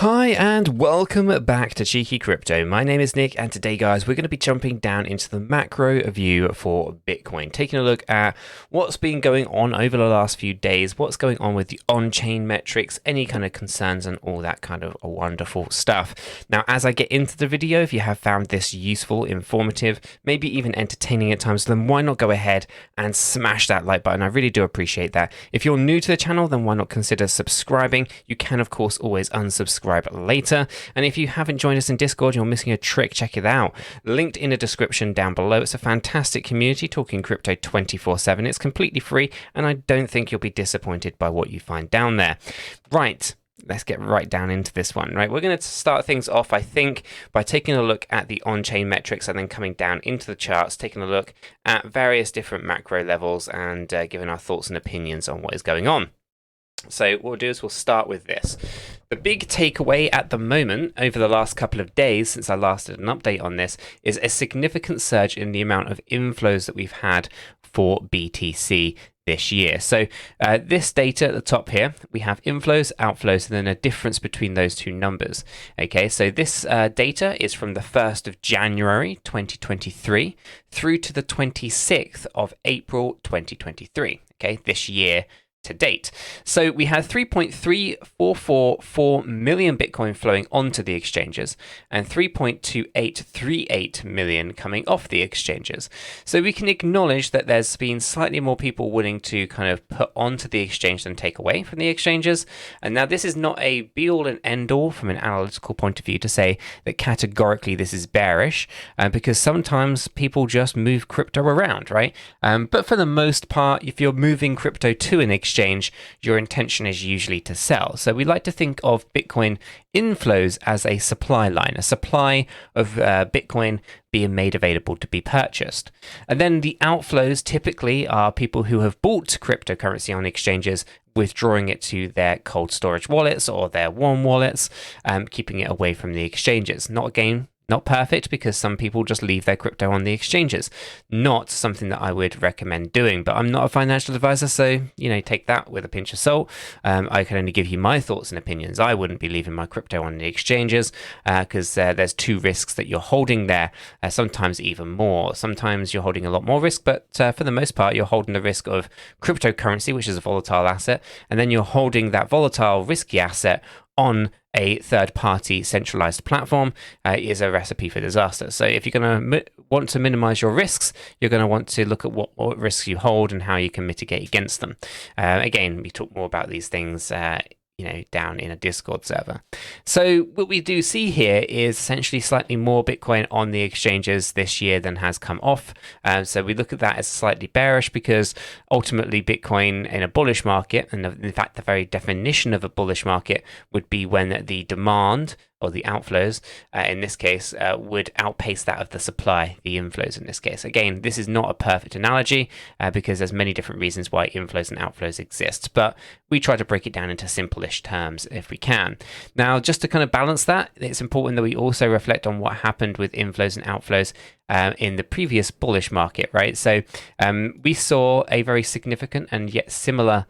Hi and welcome back to Cheeky Crypto. My name is Nick, and today, guys, we're going to be jumping down into the macro view for Bitcoin, taking a look at what's been going on over the last few days, what's going on with the on-chain metrics, any kind of concerns, and all that kind of wonderful stuff. Now, as I get into the video, if you have found this useful, informative, maybe even entertaining at times, then why not go ahead and smash that like button? I really do appreciate that. If you're new to the channel, then why not consider subscribing? You can, of course, always unsubscribe later. And if you haven't joined us in Discord, you're missing a trick. Check it out. Linked in the description down below. It's a fantastic community talking crypto 24/7. It's completely free, and I don't think you'll be disappointed by what you find down there. Right. Let's get right down into this one, right? We're going to start things off, I think, by taking a look at the on-chain metrics and then coming down into the charts, taking a look at various different macro levels and giving our thoughts and opinions on what is going on. So what we'll do is we'll start with this. The big takeaway at the moment over the last couple of days since I last did an update on this is a significant surge in the amount of inflows that we've had for BTC this year. So this data at the top here, we have inflows, outflows, and then a difference between those two numbers. Okay, so this data is from the 1st of January 2023 through to the 26th of April 2023. Okay, this year to date. So we had 3.3444 million Bitcoin flowing onto the exchanges and 3.2838 million coming off the exchanges. So we can acknowledge that there's been slightly more people willing to kind of put onto the exchange than take away from the exchanges. And now this is not a be all and end all from an analytical point of view to say that categorically this is bearish, because sometimes people just move crypto around, right? But for the most part, if you're moving crypto to an exchange, your intention is usually to sell. So we like to think of Bitcoin inflows as a supply line, a supply of Bitcoin being made available to be purchased. And then the outflows typically are people who have bought cryptocurrency on exchanges, withdrawing it to their cold storage wallets or their warm wallets, keeping it away from the exchanges. Not perfect, because some people just leave their crypto on the exchanges. Not something that I would recommend doing, but I'm not a financial advisor, so, take that with a pinch of salt. I can only give you my thoughts and opinions. I wouldn't be leaving my crypto on the exchanges because there's two risks that you're holding there, sometimes even more. Sometimes you're holding a lot more risk, but for the most part, you're holding the risk of cryptocurrency, which is a volatile asset, and then you're holding that volatile, risky asset on a third-party centralized platform is a recipe for disaster. So if you're going to want to minimize your risks, you're going to want to look at what risks you hold and how you can mitigate against them. Again, we talk more about these things down in a Discord server. So what we do see here is essentially slightly more Bitcoin on the exchanges this year than has come off. So we look at that as slightly bearish, because ultimately Bitcoin in a bullish market, and in fact the very definition of a bullish market would be when the demand or the outflows, in this case, would outpace that of the supply, the inflows in this case. Again, this is not a perfect analogy because there's many different reasons why inflows and outflows exist, but we try to break it down into simple-ish terms if we can. Now, just to kind of balance that, it's important that we also reflect on what happened with inflows and outflows in the previous bullish market, right? So we saw a very significant and yet similar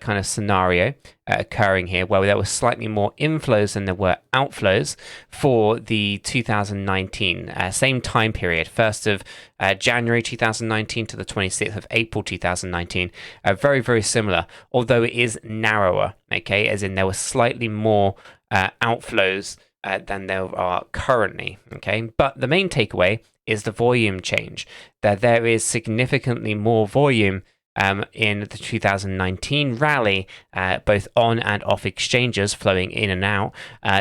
kind of scenario occurring here, where there were slightly more inflows than there were outflows for the 2019 same time period, 1st of January 2019 to the 26th of April 2019. Very, very similar, although it is narrower, okay, as in there were slightly more outflows than there are currently, okay? But the main takeaway is the volume change, that there is significantly more volume in the 2019 rally, both on and off exchanges flowing in and out,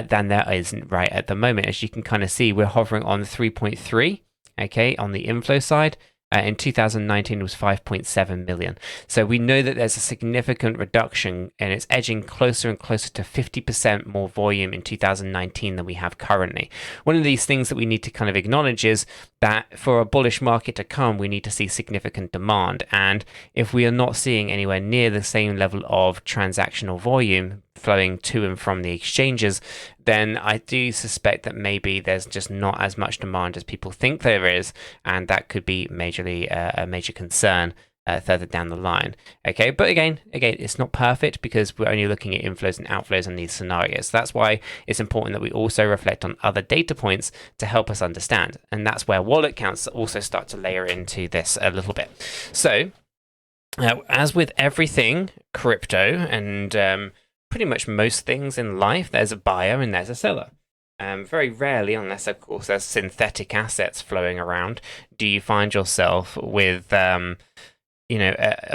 than there is right at the moment. As you can kind of see, we're hovering on 3.3, okay, on the inflow side, in 2019 was 5.7 million. So we know that there's a significant reduction, and it's edging closer and closer to 50% more volume in 2019 than we have currently. One of these things that we need to kind of acknowledge is that for a bullish market to come, we need to see significant demand. And if we are not seeing anywhere near the same level of transactional volume flowing to and from the exchanges, then I do suspect that maybe there's just not as much demand as people think there is, and that could be majorly a major concern further down the line. Okay, but again, it's not perfect because we're only looking at inflows and outflows in these scenarios. That's why it's important that we also reflect on other data points to help us understand. And that's where wallet counts also start to layer into this a little bit. So as with everything crypto and pretty much most things in life, there's a buyer and there's a seller. Very rarely, unless of course there's synthetic assets flowing around, do you find yourself with a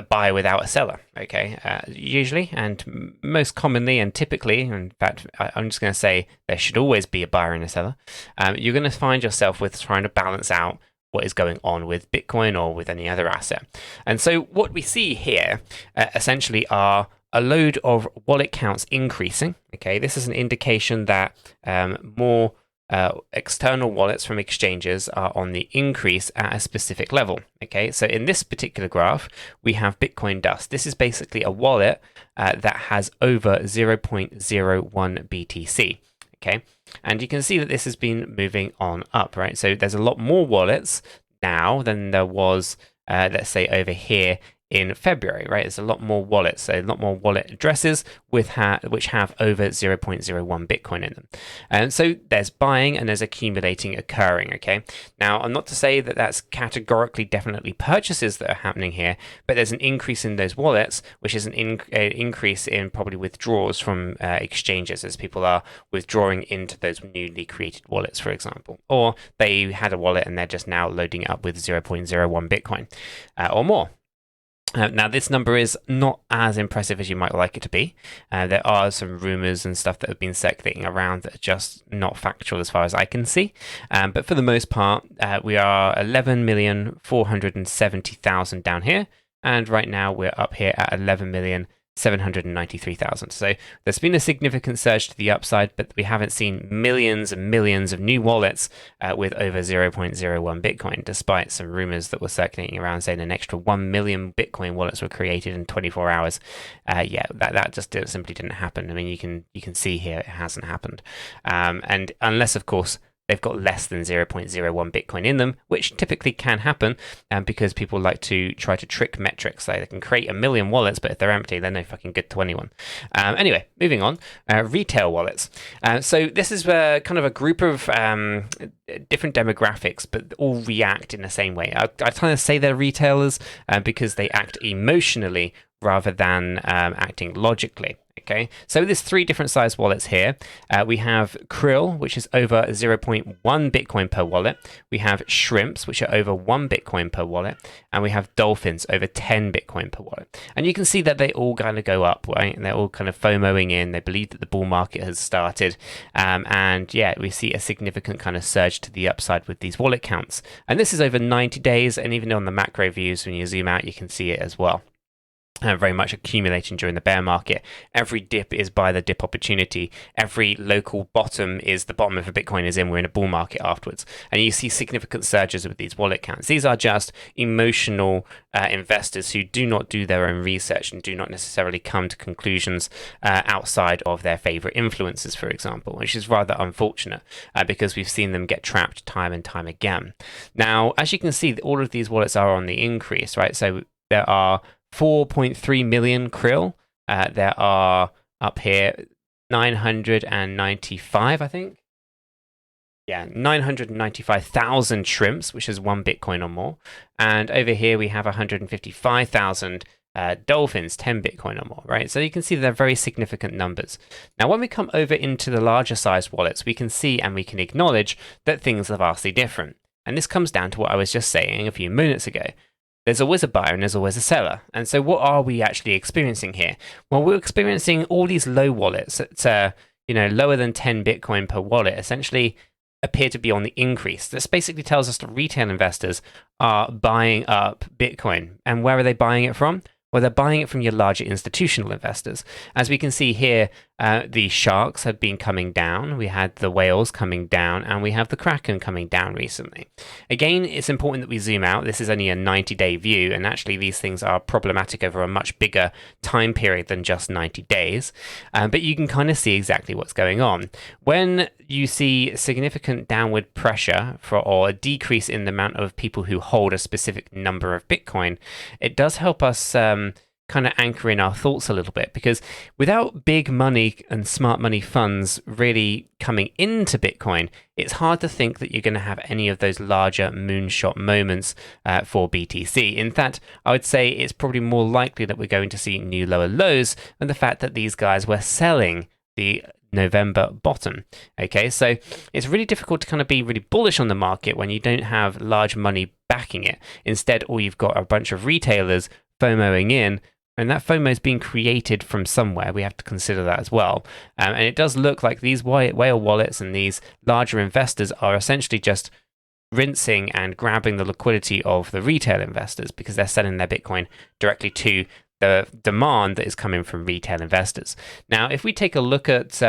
buyer without a seller. Okay, usually and most commonly and typically, in fact, I'm just going to say there should always be a buyer and a seller. You're going to find yourself with trying to balance out what is going on with Bitcoin or with any other asset. And so what we see here essentially are a load of wallet counts increasing. Okay, this is an indication that more external wallets from exchanges are on the increase at a specific level. Okay, so in this particular graph, we have Bitcoin Dust. This is basically a wallet that has over 0.01 BTC. Okay, and you can see that this has been moving on up, right? So there's a lot more wallets now than there was, let's say, over here in February, right? There's a lot more wallets, so a lot more wallet addresses which have over 0.01 Bitcoin in them. And so there's buying and there's accumulating occurring, okay? Now, I'm not to say that that's categorically definitely purchases that are happening here, but there's an increase in those wallets, which is an increase in probably withdrawals from exchanges as people are withdrawing into those newly created wallets, for example. Or they had a wallet and they're just now loading it up with 0.01 Bitcoin or more. Now, this number is not as impressive as you might like it to be. There are some rumors and stuff that have been circulating around that are just not factual as far as I can see. But for the most part, we are 11,470,000 down here. And right now we're up here at 11,793,000. So there's been a significant surge to the upside, but we haven't seen millions and millions of new wallets with over 0.01 Bitcoin, despite some rumors that were circulating around saying an extra 1 million Bitcoin wallets were created in 24 hours. That just simply didn't happen. I mean, you can see here it hasn't happened. And unless, of course, they've got less than 0.01 Bitcoin in them, which typically can happen because people like to try to trick metrics. So they can create 1 million wallets, but if they're empty, they're no fucking good to anyone. Anyway, moving on. Retail wallets. So this is kind of a group of different demographics, but all react in the same way. I kind of say they're retailers because they act emotionally rather than acting logically. Okay, so there's 3 different size wallets here. We have Krill, which is over 0.1 Bitcoin per wallet. We have Shrimps, which are over 1 Bitcoin per wallet. And we have Dolphins, over 10 Bitcoin per wallet. And you can see that they all kind of go up, right? And they're all kind of FOMOing in. They believe that the bull market has started. And yeah, we see a significant kind of surge to the upside with these wallet counts. And this is over 90 days. And even on the macro views, when you zoom out, you can see it as well. Very much accumulating during the bear market. Every dip is by the dip opportunity. Every local bottom is the bottom of a Bitcoin is in. We're in a bull market afterwards. And you see significant surges with these wallet counts. These are just emotional investors who do not do their own research and do not necessarily come to conclusions outside of their favorite influencers, for example, which is rather unfortunate because we've seen them get trapped time and time again. Now, as you can see, all of these wallets are on the increase, right? So there are 4.3 million krill. There are up here 995, I think. Yeah, 995,000 shrimps, which is 1 Bitcoin or more. And over here we have 155,000 dolphins, 10 Bitcoin or more, right? So you can see they're very significant numbers. Now, when we come over into the larger size wallets, we can see and we can acknowledge that things are vastly different. And this comes down to what I was just saying a few minutes ago. There's always a buyer and there's always a seller. And so what are we actually experiencing here? Well, we're experiencing all these low wallets that, lower than 10 Bitcoin per wallet essentially appear to be on the increase. This basically tells us that retail investors are buying up Bitcoin. And where are they buying it from? Well, they're buying it from your larger institutional investors. As we can see here, The sharks had been coming down, we had the whales coming down, and we have the kraken coming down recently. Again, it's important that we zoom out. This is only a 90-day view, and actually these things are problematic over a much bigger time period than just 90 days. But you can kind of see exactly what's going on. When you see significant downward pressure or a decrease in the amount of people who hold a specific number of Bitcoin, it does help us kind of anchor in our thoughts a little bit, because without big money and smart money funds really coming into Bitcoin, it's hard to think that you're going to have any of those larger moonshot moments for BTC. In fact, I would say it's probably more likely that we're going to see new lower lows, and the fact that these guys were selling the November bottom. Okay, so it's really difficult to kind of be really bullish on the market when you don't have large money backing it. Instead, all you've got are a bunch of retailers FOMOing in, and that FOMO is being created from somewhere. We have to consider that as well. And it does look like these whale wallets and these larger investors are essentially just rinsing and grabbing the liquidity of the retail investors, because they're selling their Bitcoin directly to the demand that is coming from retail investors. Now, if we take a look at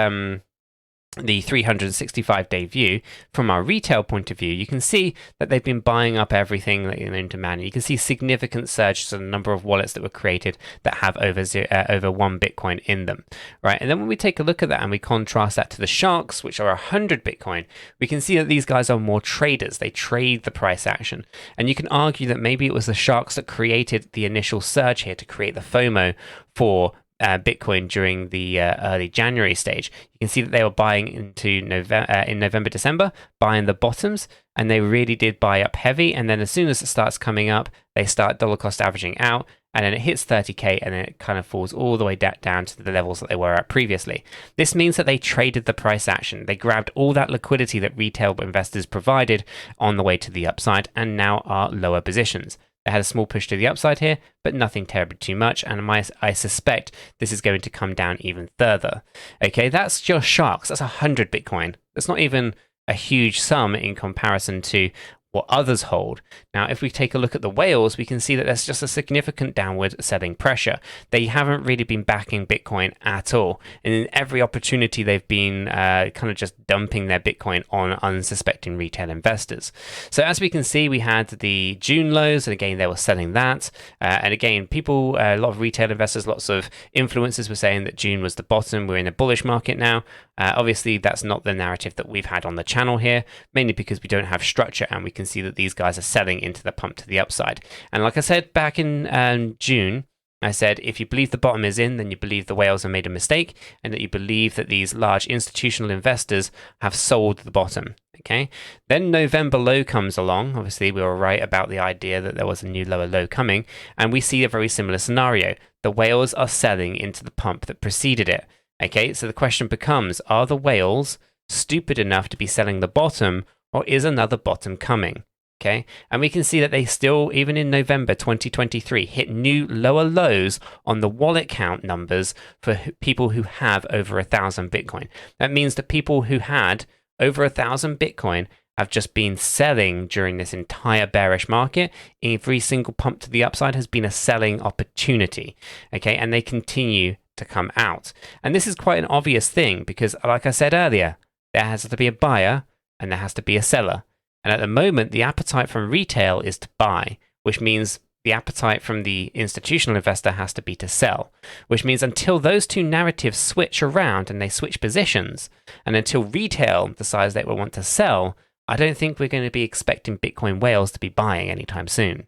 the 365-day view from our retail point of view, you can see that they've been buying up everything that in demand. You can see significant surges in the number of wallets that were created that have over 1 Bitcoin in them, right? And then when we take a look at that and we contrast that to the sharks, which are 100 Bitcoin, we can see that these guys are more traders. They trade the price action, and you can argue that maybe it was the sharks that created the initial surge here to create the FOMO for Bitcoin during the early January stage. You can see that they were buying into in November, December, buying the bottoms, and they really did buy up heavy. And then as soon as it starts coming up, they start dollar cost averaging out, and then it hits 30K, and then it kind of falls all the way down to the levels that they were at previously. This means that they traded the price action. They grabbed all that liquidity that retail investors provided on the way to the upside, and now are lower positions. They had a small push to the upside here, but nothing terribly too much, and I suspect this is going to come down even further. Okay, that's just sharks. That's 100 Bitcoin. That's not even a huge sum in comparison to what others hold. Now, if we take a look at the whales, we can see that there's just a significant downward selling pressure. They haven't really been backing Bitcoin at all. And in every opportunity, they've been kind of just dumping their Bitcoin on unsuspecting retail investors. So as we can see, we had the June lows, and again, they were selling that. And again, people, a lot of retail investors, lots of influencers were saying that June was the bottom. We're in a bullish market now. Obviously, that's not the narrative that we've had on the channel here, mainly because we don't have structure, and we can see that these guys are selling into the pump to the upside. And like I said back in June, I said, if you believe the bottom is in, then you believe the whales have made a mistake, and that you believe that these large institutional investors have sold the bottom. Okay. Then November low comes along. Obviously, we were right about the idea that there was a new lower low coming, and we see a very similar scenario. The whales are selling into the pump that preceded it. Okay. So the question becomes, are the whales stupid enough to be selling the bottom, or is another bottom coming? Okay, and we can see that they still, even in November 2023, hit new lower lows on the wallet count numbers for people who have over 1,000 Bitcoin. That means that people who had over 1,000 Bitcoin have just been selling during this entire bearish market. Every single pump to the upside has been a selling opportunity. Okay, and they continue to come out. And this is quite an obvious thing because, like I said earlier, there has to be a buyer and there has to be a seller. And at the moment, the appetite from retail is to buy, which means the appetite from the institutional investor has to be to sell, which means until those two narratives switch around and they switch positions, and until retail decides they will want to sell, I don't think we're going to be expecting Bitcoin whales to be buying anytime soon.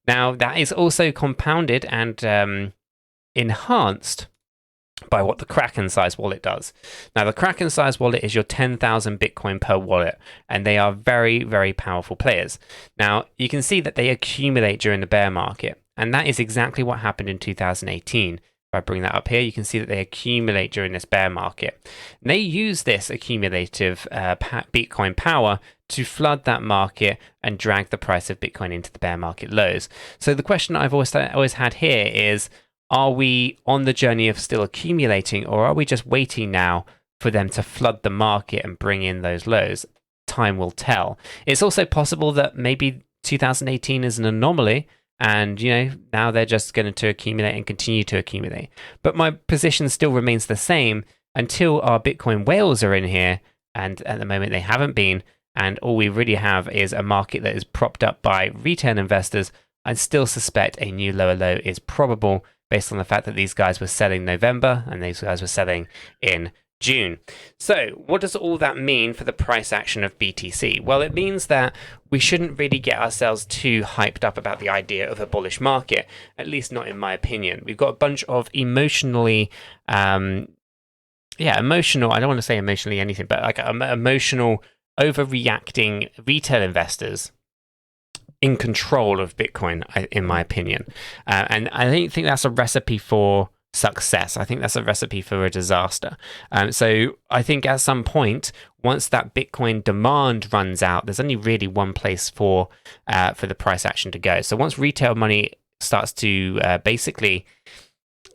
Now, that is also compounded and enhanced by what the Kraken size wallet does. Now, the Kraken size wallet is your 10,000 Bitcoin per wallet, and they are very, very powerful players. Now, you can see that they accumulate during the bear market, and that is exactly what happened in 2018. If I bring that up here, you can see that they accumulate during this bear market. And they use this accumulative Bitcoin power to flood that market and drag the price of Bitcoin into the bear market lows. So the question I've always had here is, are we on the journey of still accumulating, or are we just waiting now for them to flood the market and bring in those lows? Time will tell. It's also possible that maybe 2018 is an anomaly, and now they're just going to accumulate and continue to accumulate. But my position still remains the same, until our Bitcoin whales are in here, and at the moment they haven't been, and all we really have is a market that is propped up by retail investors, I still suspect a new lower low is probable based on the fact that these guys were selling November and these guys were selling in June. So what does all that mean for the price action of BTC? Well, it means that we shouldn't really get ourselves too hyped up about the idea of a bullish market, at least not in my opinion. We've got a bunch of emotional, I don't want to say emotionally anything, but like emotional, overreacting retail investors in control of Bitcoin, in my opinion. And I don't think that's a recipe for success. I think that's a recipe for a disaster. So I think at some point, once that Bitcoin demand runs out, there's only really one place for the price action to go. So once retail money starts to basically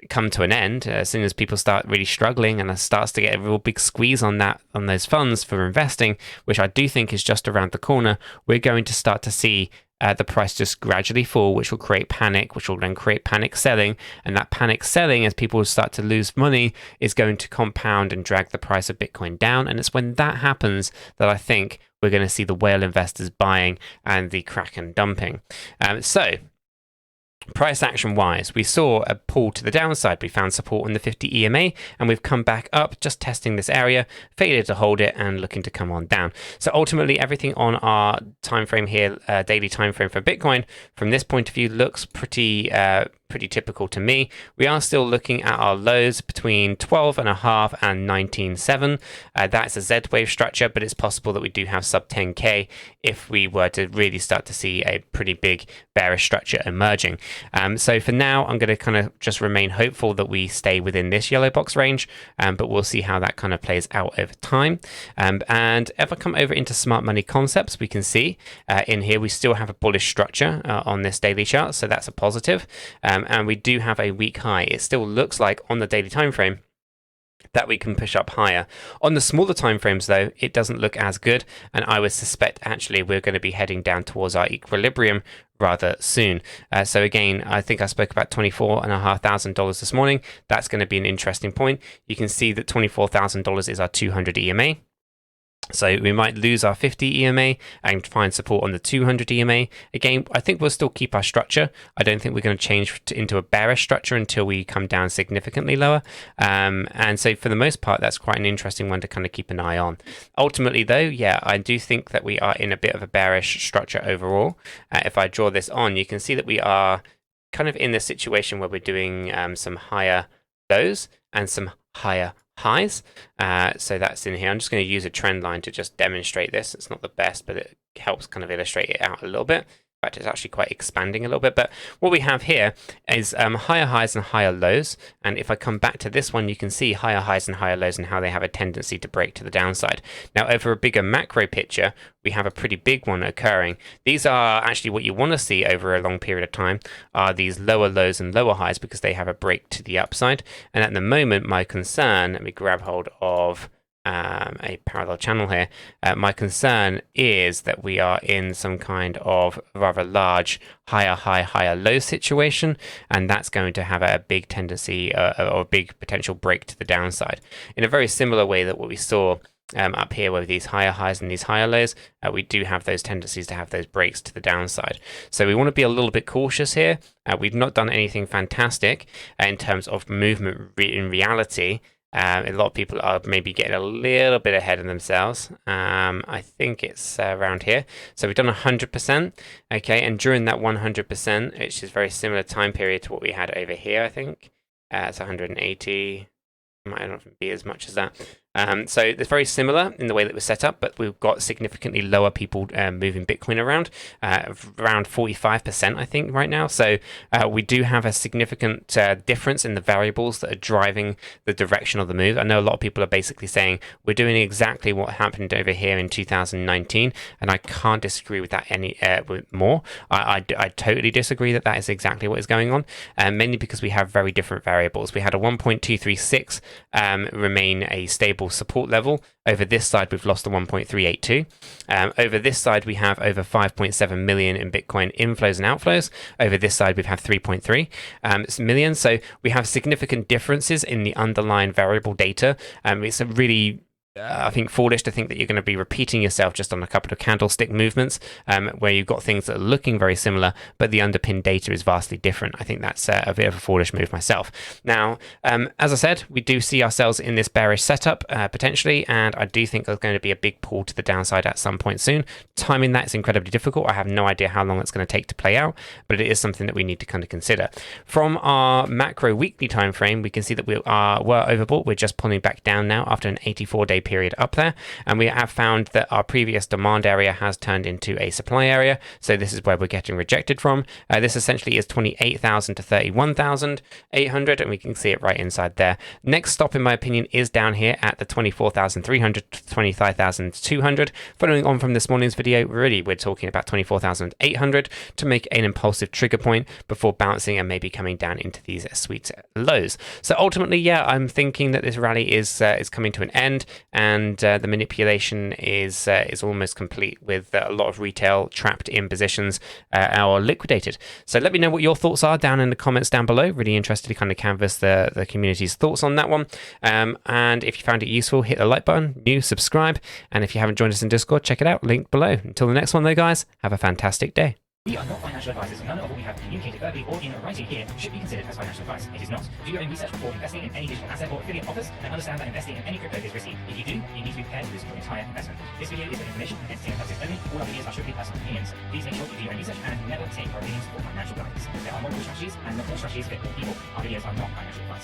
come to an end, as soon as people start really struggling and it starts to get a real big squeeze on those funds for investing, which I do think is just around the corner, we're going to start to see the price just gradually fall, which will create panic, which will then create panic selling. And that panic selling, as people start to lose money, is going to compound and drag the price of Bitcoin down. And it's when that happens that I think we're going to see the whale investors buying and the Kraken dumping. So price action wise, we saw a pull to the downside. We found support in the 50 EMA and we've come back up, just testing this area, failure to hold it and looking to come on down. So ultimately everything on our time frame here, daily time frame for Bitcoin, from this point of view looks pretty typical to me. We are still looking at our lows between 12.5 and 19.7. That's a Z wave structure, but it's possible that we do have sub 10K if we were to really start to see a pretty big bearish structure emerging. So for now, I'm going to kind of just remain hopeful that we stay within this yellow box range, but we'll see how that kind of plays out over time. And if I come over into smart money concepts, we can see in here we still have a bullish structure on this daily chart, so that's a positive. And we do have a weak high. It still looks like on the daily time frame that we can push up higher. On the smaller time frames though, it doesn't look as good, and I would suspect actually we're going to be heading down towards our equilibrium rather soon. So again, I think I spoke about $24,500 this morning. That's going to be an interesting point. You can see that $24,000 is our 200 EMA. So we might lose our 50 EMA and find support on the 200 EMA. Again, I think we'll still keep our structure. I don't think we're going to change into a bearish structure until we come down significantly lower. And so for the most part, that's quite an interesting one to kind of keep an eye on. Ultimately though, yeah, I do think that we are in a bit of a bearish structure overall. If I draw this on, you can see that we are kind of in this situation where we're doing some higher lows and some higher highs. So that's in here. I'm just going to use a trend line to just demonstrate this. It's not the best, but it helps kind of illustrate it out a little bit. In fact, it's actually quite expanding a little bit. But what we have here is higher highs and higher lows. And if I come back to this one, you can see higher highs and higher lows and how they have a tendency to break to the downside. Now, over a bigger macro picture, we have a pretty big one occurring. These are actually what you want to see over a long period of time, are these lower lows and lower highs, because they have a break to the upside. And at the moment, my concern, let me grab hold of a parallel channel here. My concern is that we are in some kind of rather large higher high, higher low situation, and that's going to have a big tendency or a big potential break to the downside. In a very similar way that what we saw up here with these higher highs and these higher lows, we do have those tendencies to have those breaks to the downside. So we want to be a little bit cautious here. We've not done anything fantastic in terms of movement in reality. A lot of people are maybe getting a little bit ahead of themselves. I think it's around here. So we've done 100%, okay, and during that 100%, which is very similar time period to what we had over here, I think. It's 180, might not be as much as that. So it's very similar in the way that we're set up, but we've got significantly lower people moving Bitcoin around 45%, I think, right now. So we do have a significant difference in the variables that are driving the direction of the move. I know a lot of people are basically saying we're doing exactly what happened over here in 2019, and I can't disagree with that any more. I totally disagree that that is exactly what is going on, mainly because we have very different variables. We had a 1.236 remain a stable level support level. Over this side, we've lost the 1.382. Over this side, we have over 5.7 million in Bitcoin inflows and outflows. Over this side, we've had 3.3 million. So we have significant differences in the underlying variable data. It's a really I think foolish to think that you're going to be repeating yourself just on a couple of candlestick movements, where you've got things that are looking very similar, but the underpinned data is vastly different. I think that's a bit of a foolish move myself. Now, as I said, we do see ourselves in this bearish setup potentially, and I do think there's going to be a big pull to the downside at some point soon. Timing that is incredibly difficult. I have no idea how long it's going to take to play out, but it is something that we need to kind of consider. From our macro weekly time frame, we can see that were overbought. We're just pulling back down now after an 84-day period up there, and we have found that our previous demand area has turned into a supply area, so this is where we're getting rejected from. This essentially is 28,000 to 31,800, and we can see it right inside there. Next stop, in my opinion, is down here at the 24,300 to 25,200. Following on from this morning's video, really we're talking about 24,800 to make an impulsive trigger point before bouncing and maybe coming down into these sweet lows. So ultimately, yeah, I'm thinking that this rally is coming to an end, and the manipulation is almost complete, with a lot of retail trapped in positions or liquidated. So let me know what your thoughts are down in the comments down below. Really interested to kind of canvass the community's thoughts on that one. And if you found it useful, hit the like button, subscribe, and if you haven't joined us in Discord, check it out, link below. Until the next one though, guys, have a fantastic day. We are not financial advisors. None of what we have communicated verbally or in writing here should be considered as financial advice. It is not. Do your own research before investing in any digital asset or affiliate offers, and understand that investing in any crypto is risky. If you do, you need to be prepared to lose your entire investment. This video is for information and entertainment purposes only. All our videos are strictly personal opinions. Please make sure you do your own research and never take our opinions for financial guidance. There are multiple strategies, and not all strategies fit all people. Our videos are not financial advice.